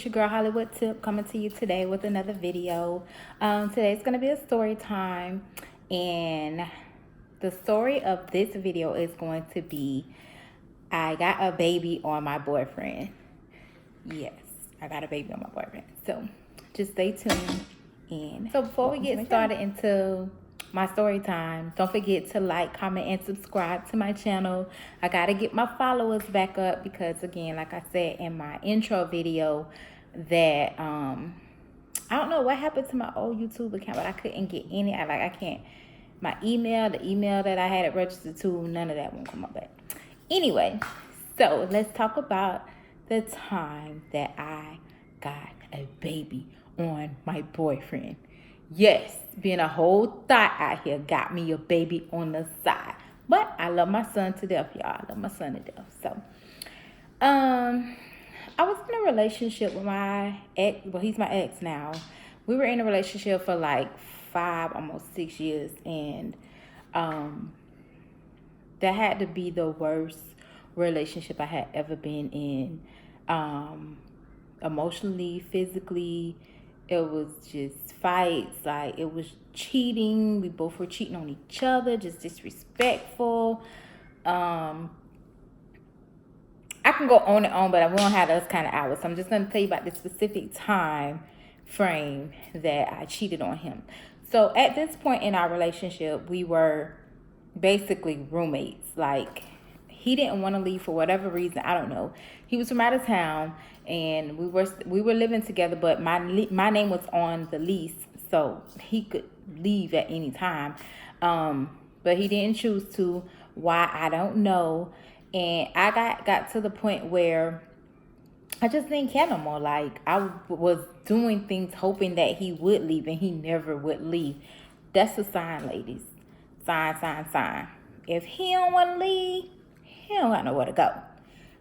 your girl Hollywood Tip coming to you today with another video. Today's going to be a story time, and the story of this video is going to be I got a baby on my boyfriend. Yes, I got a baby on my boyfriend. So just stay tuned in. So before we get started into my story time, don't forget to like, comment, and subscribe to my channel. I gotta get my followers back up because, again, like I said in my intro video, that I don't know what happened to my old YouTube account, but I couldn't get any. I can't. My email, the email that I had it registered to, none of that won't come up back. Anyway, so let's talk about the time that I got a baby on my boyfriend. Yes, being a whole thought out here, got me a baby on the side. But I love my son to death, y'all. I love my son to death. So, I was in a relationship with my ex. Well, he's my ex now. We were in a relationship for like 5, almost 6 years. And that had to be the worst relationship I had ever been in. Emotionally, physically, it was just fights. Like, it was cheating. We both were cheating on each other, just disrespectful. I can go on and on, but I won't have those kind of hours. So I'm just going to tell you about the specific time frame that I cheated on him. So at this point in our relationship, we were basically roommates. Like, he didn't want to leave for whatever reason. I don't know. He was from out of town, and we were living together, but my name was on the lease, so he could leave at any time. But he didn't choose to. Why, I don't know. And I got to the point where I just didn't care no more. Like, I was doing things hoping that he would leave, and he never would leave. That's a sign, ladies. Sign. If he don't want to leave, he don't got nowhere to go.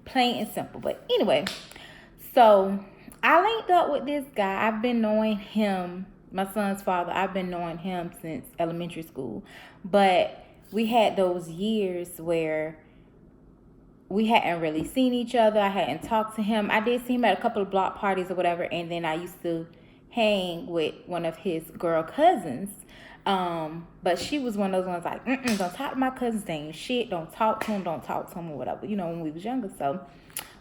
Plain and simple. But anyway, so I linked up with this guy. I've been knowing him, my son's father. I've been knowing him since elementary school. But we had those years where we hadn't really seen each other. I hadn't talked to him. I did see him at a couple of block parties or whatever. And then I used to hang with one of his girl cousins. But she was one of those ones like, don't talk to my cousins, they ain't shit, don't talk to him or whatever, you know, when we was younger. So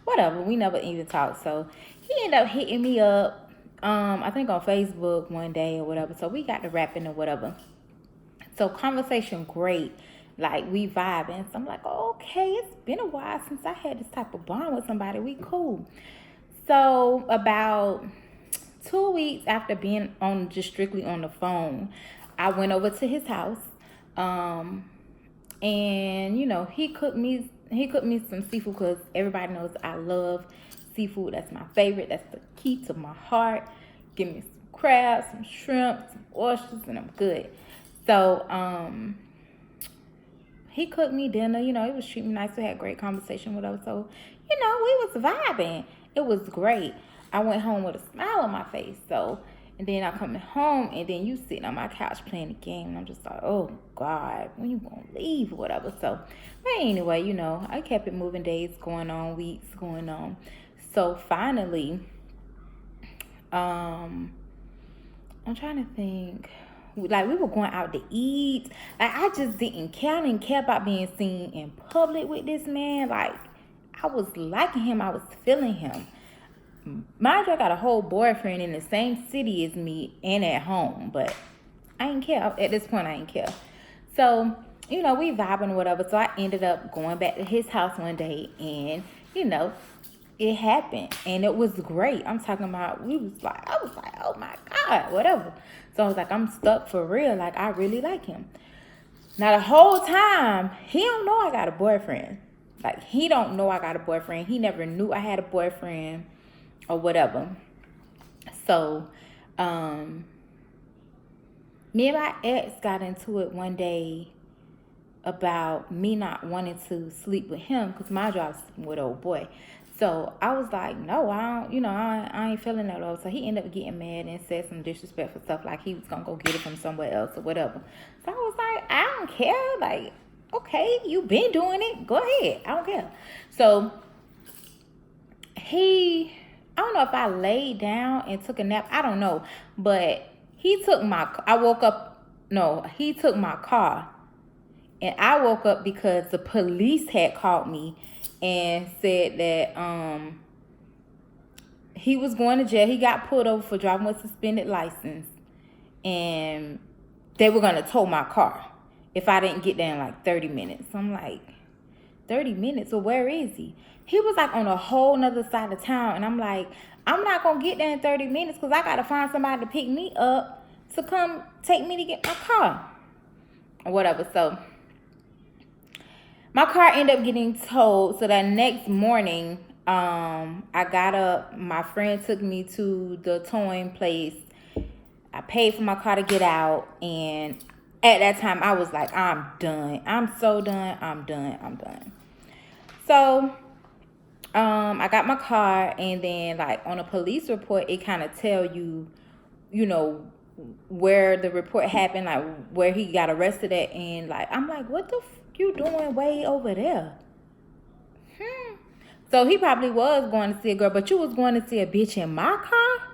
whatever, we never even talked. So he ended up hitting me up, I think on Facebook one day or whatever. So we got to rapping or whatever. So conversation great, like we vibing. So I'm like, okay, it's been a while since I had this type of bond with somebody. We cool. So about 2 weeks after being on just strictly on the phone, I went over to his house, and you know, he cooked me some seafood because everybody knows I love seafood. That's my favorite. That's the key to my heart. Give me some crabs, some shrimp, some oysters, and I'm good. So he cooked me dinner. You know, he was treating me nice. We had a great conversation with us. So, you know, we was vibing. It was great. I went home with a smile on my face. So. And then I come home, and then you sitting on my couch playing the game. And I'm just like, oh, God, when you going to leave or whatever. So, but anyway, you know, I kept it moving, days going on, weeks going on. So, finally, I'm trying to think. Like, we were going out to eat. Like, I just didn't care. I didn't care about being seen in public with this man. Like, I was liking him. I was feeling him. Mind you, I got a whole boyfriend in the same city as me and at home, but I ain't care. At this point, I ain't care. So, you know, we vibing or whatever. So I ended up going back to his house one day, and, you know, it happened, and it was great. I'm talking about, I was like, oh my God, whatever. So I was like, I'm stuck for real. Like, I really like him. Now, the whole time, he don't know I got a boyfriend. Like, he don't know I got a boyfriend. He never knew I had a boyfriend or whatever. So, me and my ex got into it one day about me not wanting to sleep with him because my job's with old boy. So I was like, no, I don't, you know, I ain't feeling that old. So he ended up getting mad and said some disrespectful stuff like he was gonna go get it from somewhere else or whatever. So I was like, I don't care. Like, okay, you been doing it, go ahead, I don't care. So he I don't know if I laid down and took a nap. I don't know. But he took I woke up, no, he took my car. And I woke up because the police had called me and said that he was going to jail. He got pulled over for driving with suspended license. And they were going to tow my car if I didn't get there in like 30 minutes. I'm like, 30 minutes? Well, where is he? He was like on a whole nother side of town. And I'm like, I'm not going to get there in 30 minutes because I got to find somebody to pick me up to come take me to get my car. Or whatever. So my car ended up getting towed. So that next morning, I got up. My friend took me to the towing place. I paid for my car to get out. And at that time, I was like, I'm done. I'm so done. I'm done. So I got my car. And then like on a police report, it kind of tell you, you know, where the report happened, like where he got arrested at. And like, I'm like, what the you doing way over there? So he probably was going to see a girl, but you was going to see a bitch in my car?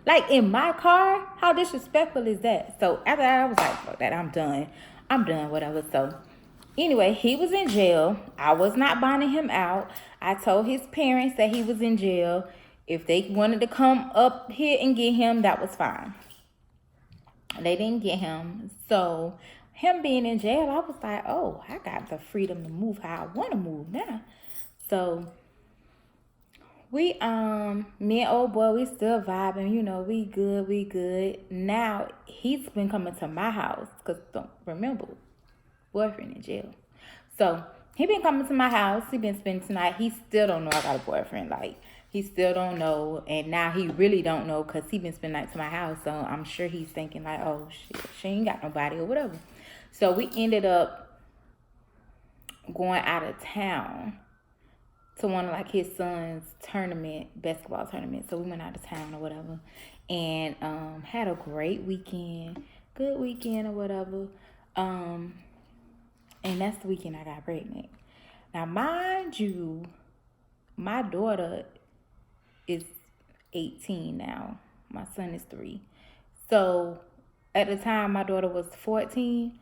Like in my car? How disrespectful is that? So after that, I was like, fuck that, I'm done, whatever. So anyway, he was in jail. I was not bonding him out. I told his parents that he was in jail. If they wanted to come up here and get him, that was fine. They didn't get him. So him being in jail, I was like, oh, I got the freedom to move how I want to move now. So we, me and old boy, we still vibing, you know, we good. Now he's been coming to my house, because don't remember, boyfriend in jail. So he been coming to my house. He been spending tonight. He still don't know I got a boyfriend. Like, he still don't know. And now he really don't know, because he been spending night to my house. So I'm sure he's thinking like, oh shit, she ain't got nobody or whatever. So we ended up going out of town to one of like his son's basketball tournament. So we went out of town or whatever, and had a great weekend, good weekend or whatever. And that's the weekend I got pregnant. Now, mind you, my daughter is 18 now. My son is 3. So at the time my daughter was 14,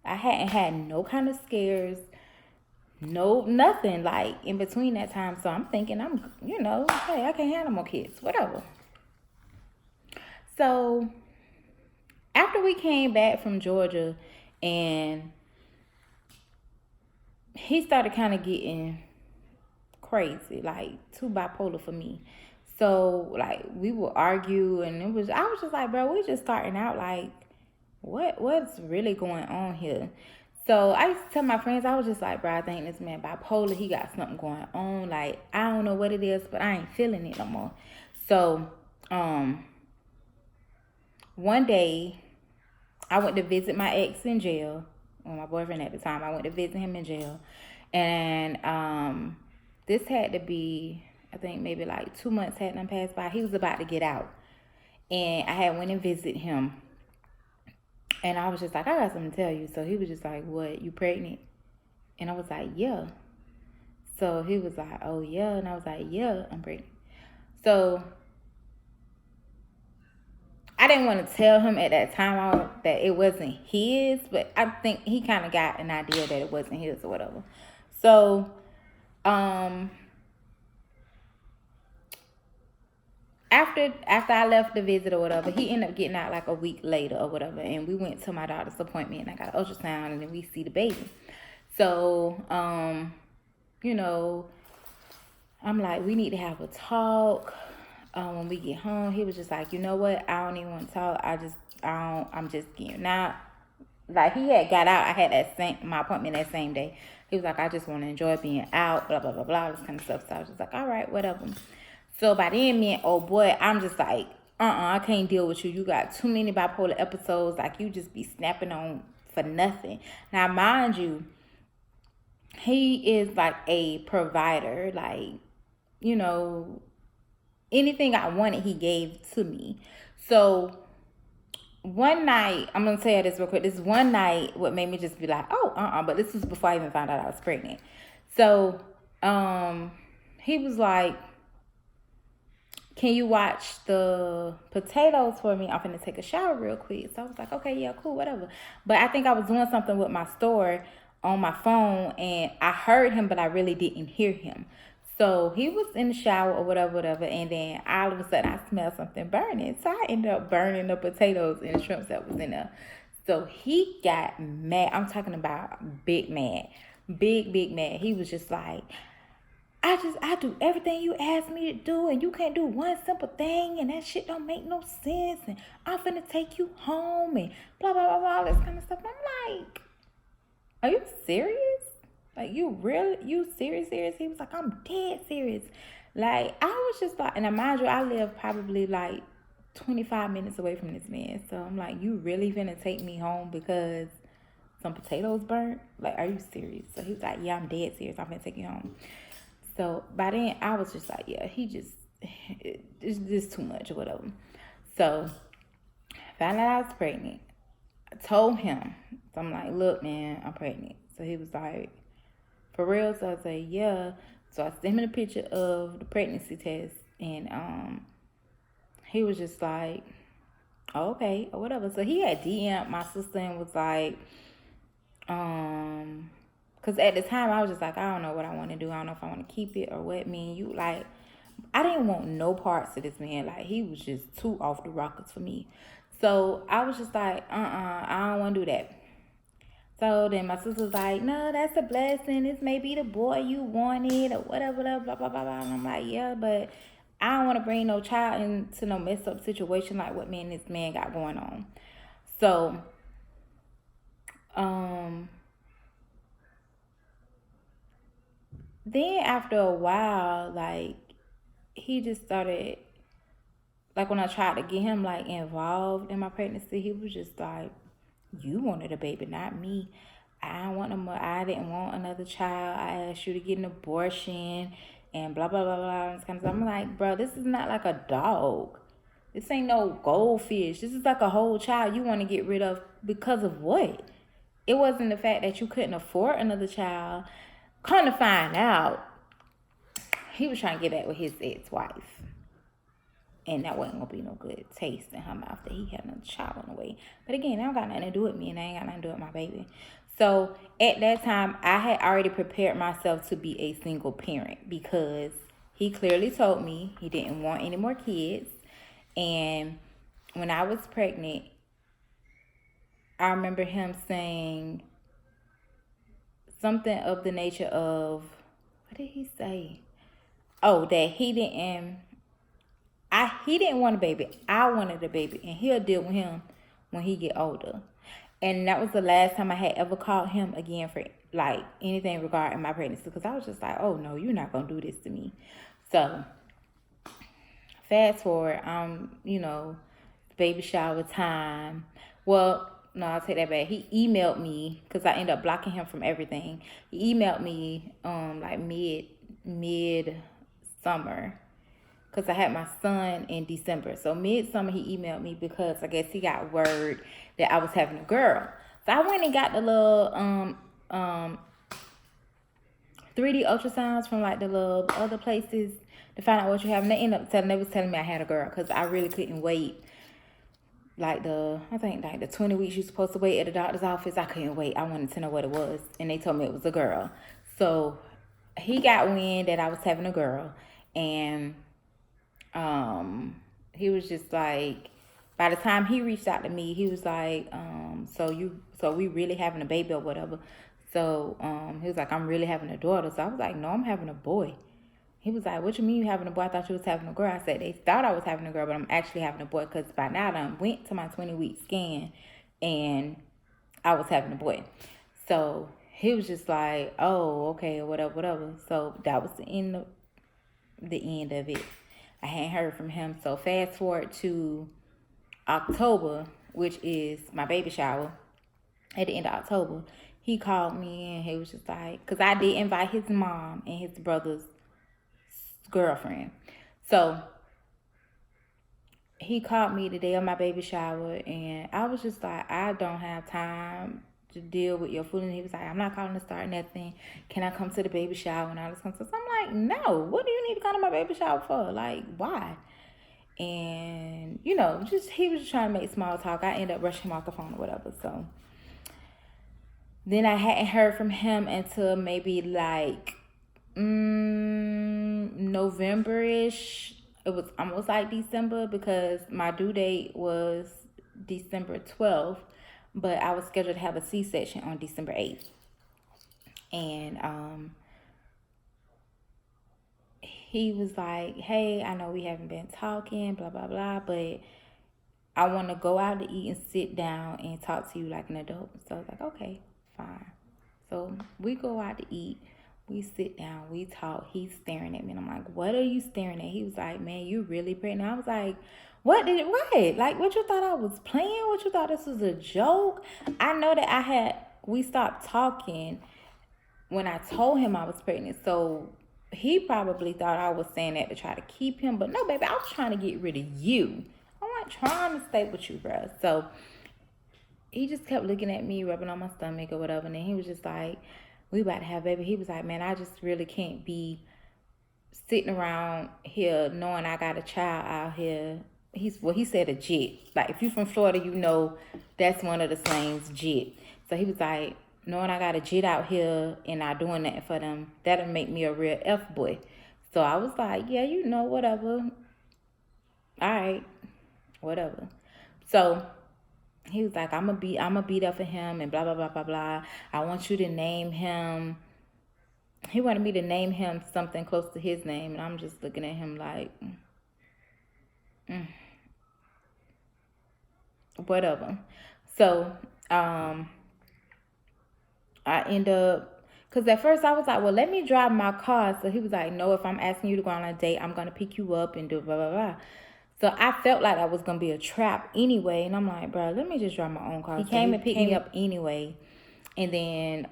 I hadn't had no kind of scares, no nothing like in between that time. So I'm thinking, hey, I can't have no more kids, whatever. So after we came back from Georgia, and he started kind of getting crazy, like too bipolar for me. So like we would argue, and I was just like, bro, we just starting out, like what's really going on here? So I used to tell my friends, I was just like, bro, I think this man bipolar, he got something going on. Like, I don't know what it is, but I ain't feeling it no more. So one day I went to visit my ex in jail, or my boyfriend at the time. I went to visit him in jail. And this had to be, I think maybe like 2 months had done passed by. He was about to get out. And I had went and visited him. And I was just like, I got something to tell you. So he was just like, what, you pregnant? And I was like, yeah. So he was like, oh, yeah. And I was like, yeah, I'm pregnant. So I didn't want to tell him at that time that it wasn't his. But I think he kind of got an idea that it wasn't his or whatever. So After I left the visit or whatever, he ended up getting out like a week later or whatever. And we went to my daughter's appointment, and I got an ultrasound, and then we see the baby. So, I'm like, we need to have a talk when we get home. He was just like, you know what? I don't even want to talk. I'm just getting out. Like, he had got out. I had my appointment that same day. He was like, I just want to enjoy being out, blah, blah, blah, blah, this kind of stuff. So I was just like, all right, whatever. So by then, me and old boy, I'm just like, I can't deal with you. You got too many bipolar episodes. Like, you just be snapping on for nothing. Now, mind you, he is like a provider. Like, anything I wanted, he gave to me. So one night, I'm going to tell you this real quick. This one night, what made me just be like, but this was before I even found out I was pregnant. So he was like, can you watch the potatoes for me? I'm finna take a shower real quick. So I was like, okay, yeah, cool, whatever. But I think I was doing something with my store on my phone, and I heard him, but I really didn't hear him. So he was in the shower or whatever, whatever, and then all of a sudden I smelled something burning. So I ended up burning the potatoes and the shrimps that was in there. So he got mad. I'm talking about big mad. Big mad. He was just like, I do everything you ask me to do, and you can't do one simple thing, and that shit don't make no sense, and I'm finna take you home, and blah, blah, blah, blah, all this kind of stuff. And I'm like, are you serious? Like, you serious? He was like, I'm dead serious. Like, I was just like, and mind you, I live probably like 25 minutes away from this man. So I'm like, you really finna take me home because some potatoes burnt? Like, are you serious? So he was like, yeah, I'm dead serious. I'm finna take you home. So by then, I was just like, yeah, it's just too much or whatever. So found out I was pregnant. I told him. So I'm like, look, man, I'm pregnant. So he was like, for real? So I said, yeah. So I sent him a picture of the pregnancy test, and he was just like, oh, okay, or whatever. So he had DM'd my sister and was like, because at the time I was just like, I don't know what I want to do. I don't know if I want to keep it or what. Me and you, like, I didn't want no parts of this man. Like, he was just too off the rockers for me. So I was just like, I don't want to do that. So then my sister's like, no, that's a blessing. This may be the boy you wanted or whatever, blah, blah, blah, blah. And I'm like, yeah, but I don't want to bring no child into no messed up situation like what me and this man got going on. So, then after a while, like, he just started, like, when I tried to get him, like, involved in my pregnancy, he was just like, you wanted a baby, not me. I didn't want another child. I asked you to get an abortion and blah, blah, blah, blah, and this kind of stuff. I'm like, bro, this is not like a dog. This ain't no goldfish. This is like a whole child you want to get rid of because of what? It wasn't the fact that you couldn't afford another child. Come to find out, he was trying to get back with his ex-wife. And that wasn't going to be no good taste in her mouth that he had another child on the way. But again, that don't got nothing to do with me, and I ain't got nothing to do with my baby. So at that time, I had already prepared myself to be a single parent because he clearly told me he didn't want any more kids. And when I was pregnant, I remember him saying something of the nature of, what did he say? Oh, that he didn't want a baby. I wanted a baby, and he'll deal with him when he get older. And that was the last time I had ever called him again for like anything regarding my pregnancy, because I was just like, oh no, you're not gonna do this to me. So fast forward, baby shower time. Well, no, I'll take that back. He emailed me because I ended up blocking him from everything. He emailed me like mid summer, because I had my son in December. So midsummer he emailed me because I guess he got word that I was having a girl. So I went and got the little 3D ultrasounds from like the little other places to find out what you have. And they was telling me I had a girl, because I really couldn't wait. Like the 20 weeks you're supposed to wait at the doctor's office. I couldn't wait. I wanted to know what it was. And they told me it was a girl. So he got wind that I was having a girl. And he was just like, by the time he reached out to me, he was like, so we really having a baby or whatever. So he was like, I'm really having a daughter. So I was like, no, I'm having a boy. He was like, what you mean you having a boy? I thought you was having a girl. I said, they thought I was having a girl, but I'm actually having a boy, because by now I went to my 20-week scan and I was having a boy. So he was just like, oh, okay, whatever. So that was the end of it. I hadn't heard from him. So fast forward to October, which is my baby shower. At the end of October, he called me and he was just like, because I did invite his mom and his brother's girlfriend. So he called me the day of my baby shower, and I was just like, I don't have time to deal with your fooling. He was like, I'm not calling to start nothing. Can I come to the baby shower and all this kind of stuff? So I'm like, no. What do you need to come to my baby shower for? Like, why? And, just he was just trying to make small talk. I ended up rushing him off the phone or whatever. So then I hadn't heard from him until maybe like November-ish. It was almost like December because my due date was December 12th, but I was scheduled to have a C-section on December 8th. And he was like, hey, I know we haven't been talking, blah, blah, blah, but I want to go out to eat and sit down and talk to you like an adult. So I was like, okay, fine. So we go out to eat. We sit down. We talk. He's staring at me. And I'm like, what are you staring at? He was like, man, you really pregnant? I was like, what? Like, what you thought I was playing? What you thought this was a joke? I know that we stopped talking when I told him I was pregnant. So he probably thought I was saying that to try to keep him. But no, baby, I was trying to get rid of you. I'm not trying to stay with you, bro. So he just kept looking at me, rubbing on my stomach or whatever. And then he was just like, we about to have a baby. He was like, man, I just really can't be sitting around here knowing I got a child out here. He said a jit. Like, if you're from Florida, that's one of the slangs, jit. So he was like, knowing I got a jit out here and not doing nothing for them, that'll make me a real F-boy. So I was like, yeah, whatever. All right, whatever. So he was like, I'm gonna be there for him and blah, blah, blah, blah, blah. I want you to name him. He wanted me to name him something close to his name. And I'm just looking at him like, whatever. So, I end up, because at first I was like, well, let me drive my car. So he was like, no, if I'm asking you to go on a date, I'm going to pick you up and do blah, blah, blah. So I felt like that was going to be a trap anyway. And I'm like, bro, let me just drive my own car. He came and picked me up anyway. And then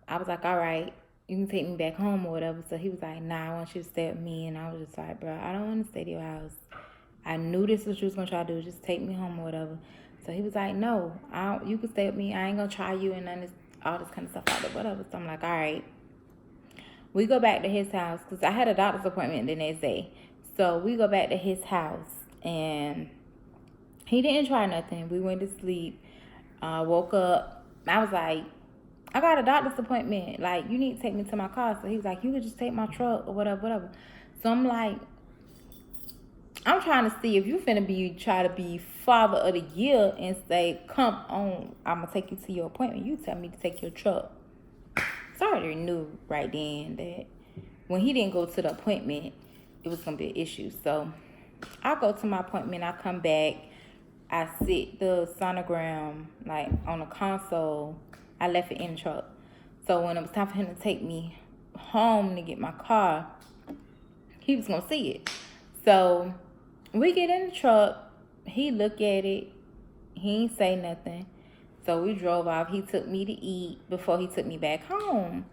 I was like, all right, you can take me back home or whatever. So he was like, nah, I want you to stay with me. And I was just like, bro, I don't want to stay at your house. I knew this was what you was going to try to do. Just take me home or whatever. So he was like, no, you can stay with me. I ain't going to try you and all this kind of stuff like that, whatever. So I'm like, all right. We go back to his house because I had a doctor's appointment the next day. So we go back to his house and he didn't try nothing. We went to sleep. Woke up. I was like, I got a doctor's appointment. Like, you need to take me to my car. So he was like, you could just take my truck or whatever. So I'm like, I'm trying to see if you finna try to be father of the year and say, come on, I'm going to take you to your appointment. You tell me to take your truck. So I already knew right then that when he didn't go to the appointment, it was going to be an issue. So I go to my appointment. I come back. I sit the sonogram like on a console. I left it in the truck. So when it was time for him to take me home to get my car, he was going to see it. So we get in the truck. He looked at it. He ain't say nothing. So we drove off. He took me to eat before he took me back home.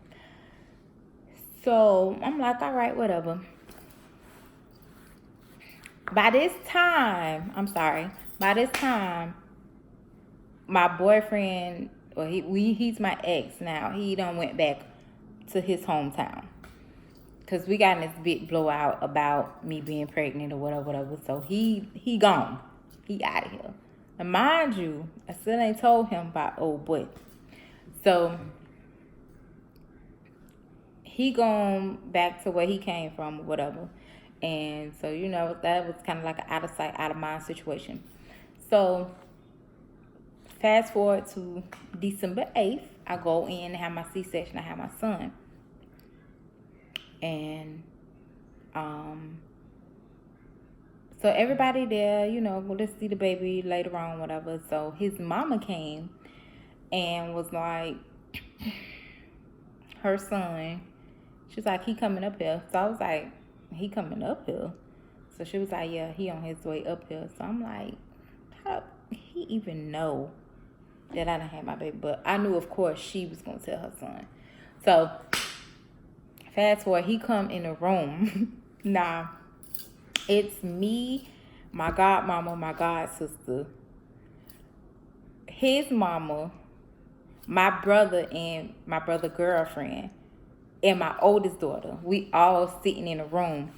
So I'm like, all right, whatever. By this time, my boyfriend, he's my ex now. He done went back to his hometown. Because we got in this big blowout about me being pregnant or whatever. So he gone. He out of here. And mind you, I still ain't told him about old boy. So he gone back to where he came from or whatever. And so, that was kind of like an out of sight, out of mind situation. So fast forward to December 8th, I go in and have my C-section. I have my son. And so everybody there, well, let's see the baby later on, whatever. So his mama came and was like, her son, she was like, he coming up here. So I was like, he coming up here? So she was like, yeah, he on his way up here. So I'm like, how do he even know that I done had my baby? But I knew, of course, she was going to tell her son. So fast forward, he come in the room. Now, it's me, my godmama, my god sister, his mama, my brother and my brother girlfriend, and my oldest daughter. We all sitting in a room.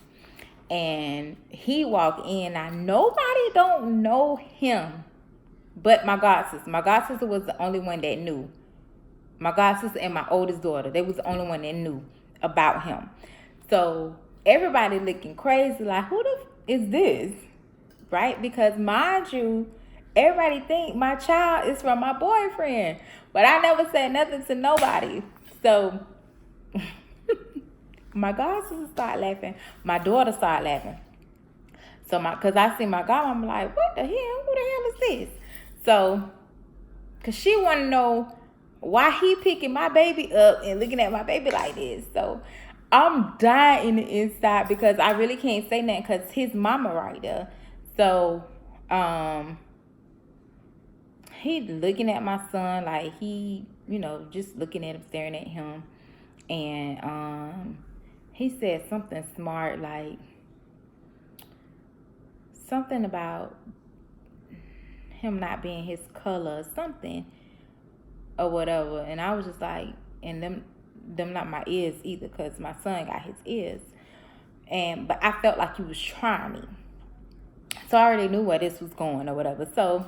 And he walked in. Now, nobody don't know him but my god sister. My god sister was the only one that knew. My god sister and my oldest daughter, they was the only one that knew about him. So everybody looking crazy, like, who the is this? Right? Because mind you, everybody think my child is from my boyfriend. But I never said nothing to nobody. So my god sister started laughing. My daughter started laughing. So cause I see my god, I'm like, what the hell? Who the hell is this? So, cause she wanna know why he picking my baby up and looking at my baby like this. So I'm dying in the inside because I really can't say nothing because his mama right there. So he looking at my son like he, just looking at him, staring at him. And he said something smart, like something about him not being his color, something or whatever. And I was just like, and them not my ears either, because my son got his ears. But I felt like he was trying me. So I already knew where this was going or whatever. So,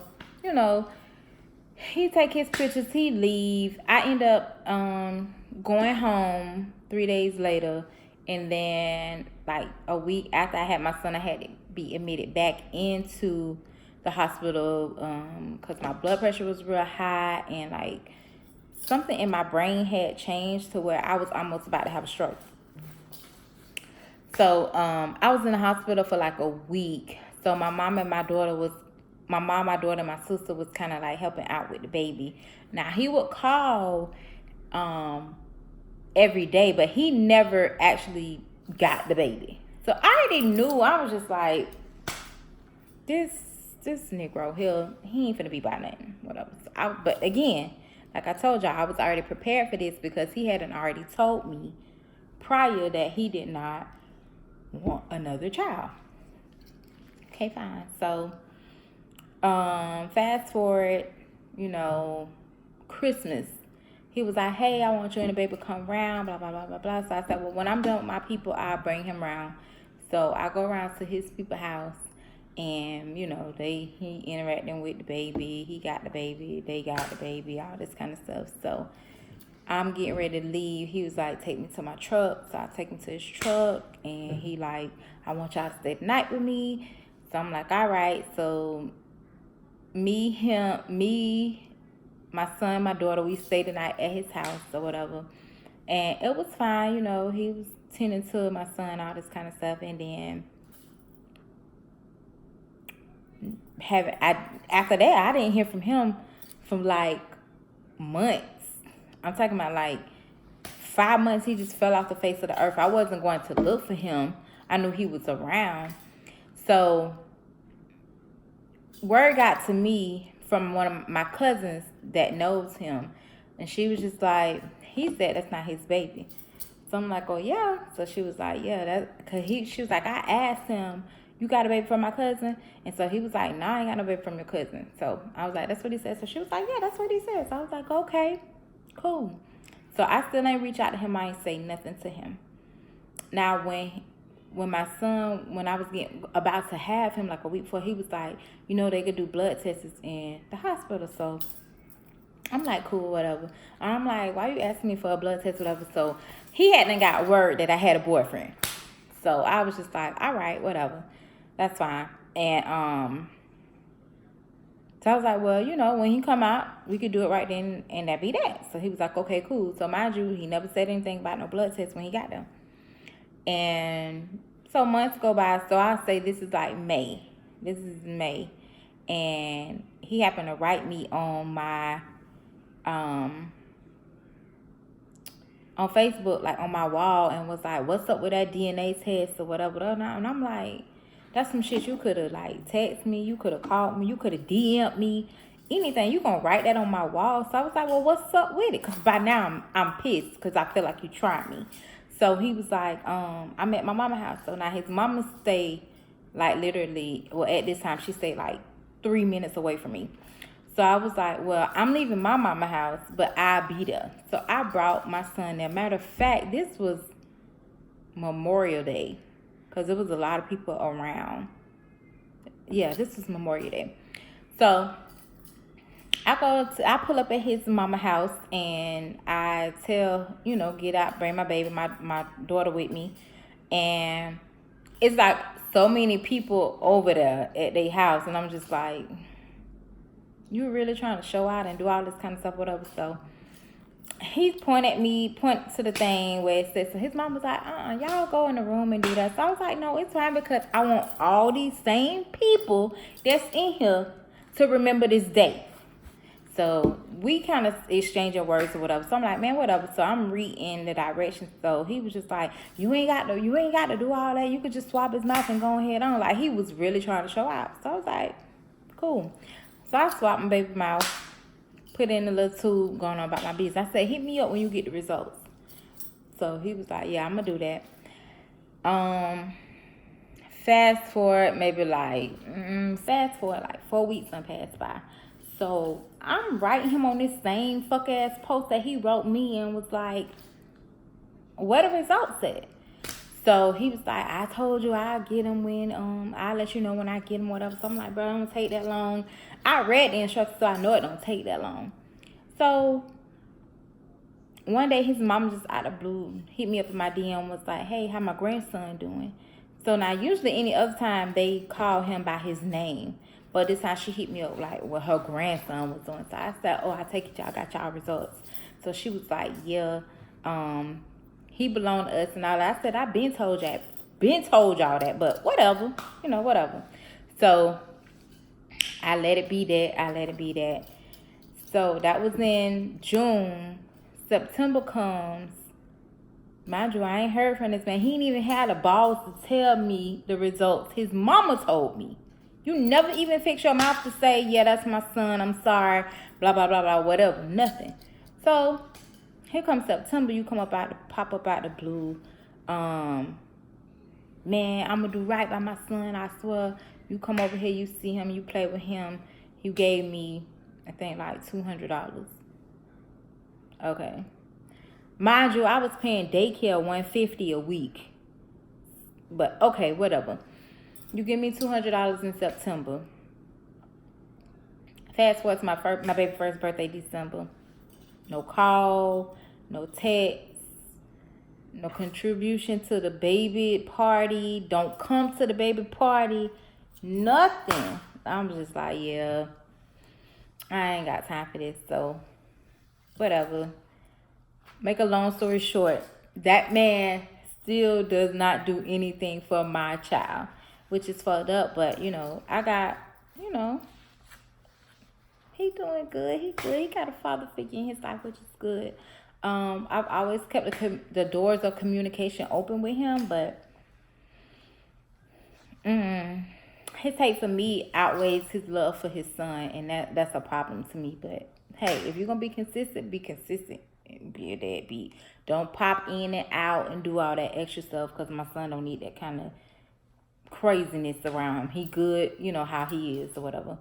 he take his pictures, he leave. I end up going home 3 days later. And then like a week after I had my son, I had to be admitted back into the hospital because my blood pressure was real high, and like something in my brain had changed to where I was almost about to have a stroke. So I was in the hospital for like a week. So my mom, my daughter, and my sister was kind of like helping out with the baby. Now he would call every day, but he never actually got the baby. So I already knew. I was just like, this Negro, he ain't finna be by nothing, whatever. So but again, like I told y'all, I was already prepared for this because he hadn't already told me prior that he did not want another child. Okay, fine. So, fast forward, Christmas. He was like, hey, I want you and the baby to come around, blah, blah, blah, blah, blah. So I said, well, when I'm done with my people, I'll bring him around. So I go around to his people's house, and, he interacting with the baby. He got the baby. They got the baby, all this kind of stuff. So I'm getting ready to leave. He was like, take me to my truck. So I take him to his truck, and he like, I want y'all to stay the night with me. So I'm like, all right. So me, my son, my daughter, we stayed the night at his house or whatever. And it was fine, he was tending to my son, all this kind of stuff. And then after that, I didn't hear from him from like months. I'm talking about like 5 months. He just fell off the face of the earth. I wasn't going to look for him. I knew he was around. So word got to me from one of my cousins that knows him, and she was just like, he said that's not his baby. So I'm like, oh yeah. So she was like, yeah, she was like, I asked him, you got a baby from my cousin? And so he was like, nah, I ain't got no baby from your cousin. So I was like, that's what he said. So she was like, yeah, that's what he said. So I was like, okay, cool. So I still ain't reach out to him. I ain't say nothing to him. Now when my son, when I was about to have him like a week before, he was like, they could do blood tests in the hospital. So I'm like, cool, whatever. I'm like, why you asking me for a blood test, whatever? So he hadn't got word that I had a boyfriend. So I was just like, all right, whatever. That's fine. And so I was like, well, when he come out, we could do it right then, and that be that. So he was like, okay, cool. So mind you, he never said anything about no blood tests when he got them. And so months go by. So I'll say this is like May. This is May. And he happened to write me on my, on Facebook, like on my wall, and was like, what's up with that DNA test or whatever. And I'm like, that's some shit you could have like texted me. You could have called me. You could have DM'd me. Anything. You gonna write that on my wall. So I was like, well, what's up with it? Because by now I'm pissed because I feel like you tried me. So he was like, I'm at my mama's house. So now his mama stayed like literally, well, at this time, she stayed like 3 minutes away from me. So I was like, well, I'm leaving my mama's house, but I'll be there. So I brought my son there. Matter of fact, this was Memorial Day. because there was a lot of people around. Yeah, this was Memorial Day. So I pull up at his mama house and I tell, get out, bring my baby, my daughter with me. And it's like so many people over there at their house. And I'm just like, you really trying to show out and do all this kind of stuff, whatever. So he point to the thing where it says, so his mom was like, y'all go in the room and do that. So I was like, no, it's fine, because I want all these same people that's in here to remember this day. So we kind of exchanging words or whatever. So I'm like, man, whatever. So I'm reading the directions. So he was just like, you ain't got to do all that. You could just swab his mouth and go ahead on. Like, he was really trying to show out. So I was like, cool. So I swapped my baby mouth, put in a little tube, going on about my business. I said, hit me up when you get the results. So he was like, yeah, I'm gonna do that. Fast forward like 4 weeks done passed by. So I'm writing him on this same fuck ass post that he wrote me and was like, what the results said. So he was like, I told you I'll get him when, I'll let you know when I get him, whatever. So I'm like, bro, it don't take that long. I read the instructions, so I know it don't take that long. So one day his mom just out of blue hit me up in my DM, was like, hey, how my grandson doing? So now usually any other time they call him by his name. But this time she hit me up like what her grandson was doing. So I said, I take it y'all got y'all results. So she was like, yeah, he belonged to us and all that. I said, I've been told y'all that, but whatever, whatever. So I let it be that. So that was in June. September comes. Mind you, I ain't heard from this man. He ain't even had the balls to tell me the results. His mama told me. You never even fix your mouth to say, yeah, that's my son, I'm sorry, blah, blah, blah, blah, whatever, nothing. So here comes September, you pop up out the blue. Man, I'm going to do right by my son, I swear. You come over here, you see him, you play with him. You gave me, I think, like $200. Okay. Mind you, I was paying daycare $150 a week. But, okay, whatever. You give me $200 in September. Fast forward to my baby's first birthday, December. No call, no text, no contribution to the baby party. Don't come to the baby party. Nothing. I'm just like, yeah, I ain't got time for this. So, whatever. Make a long story short, that man still does not do anything for my child, which is fucked up. But, I got, he doing good. He good. He got a father figure in his life, which is good. I've always kept the doors of communication open with him, but his hate for me outweighs his love for his son, and that's a problem to me. But, hey, if you're going to be consistent, be consistent. Be a deadbeat. Don't pop in and out and do all that extra stuff, because my son don't need that kind of craziness around him. He good, how he is or whatever.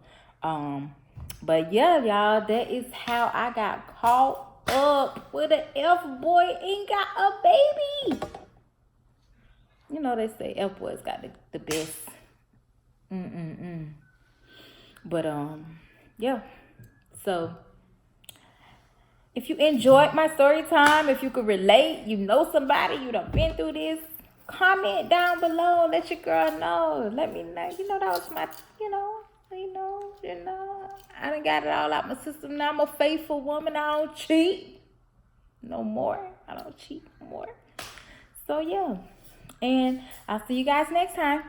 But yeah, y'all, that is how I got caught up with an F-boy and got a baby. They say F-boys got the best. But yeah. So if you enjoyed my story time, if you could relate, somebody, you done been through this, comment down below. Let your girl know. Let me know. That was my, I done got it all out my system. Now I'm a faithful woman. I don't cheat no more. I don't cheat no more. So, yeah. And I'll see you guys next time.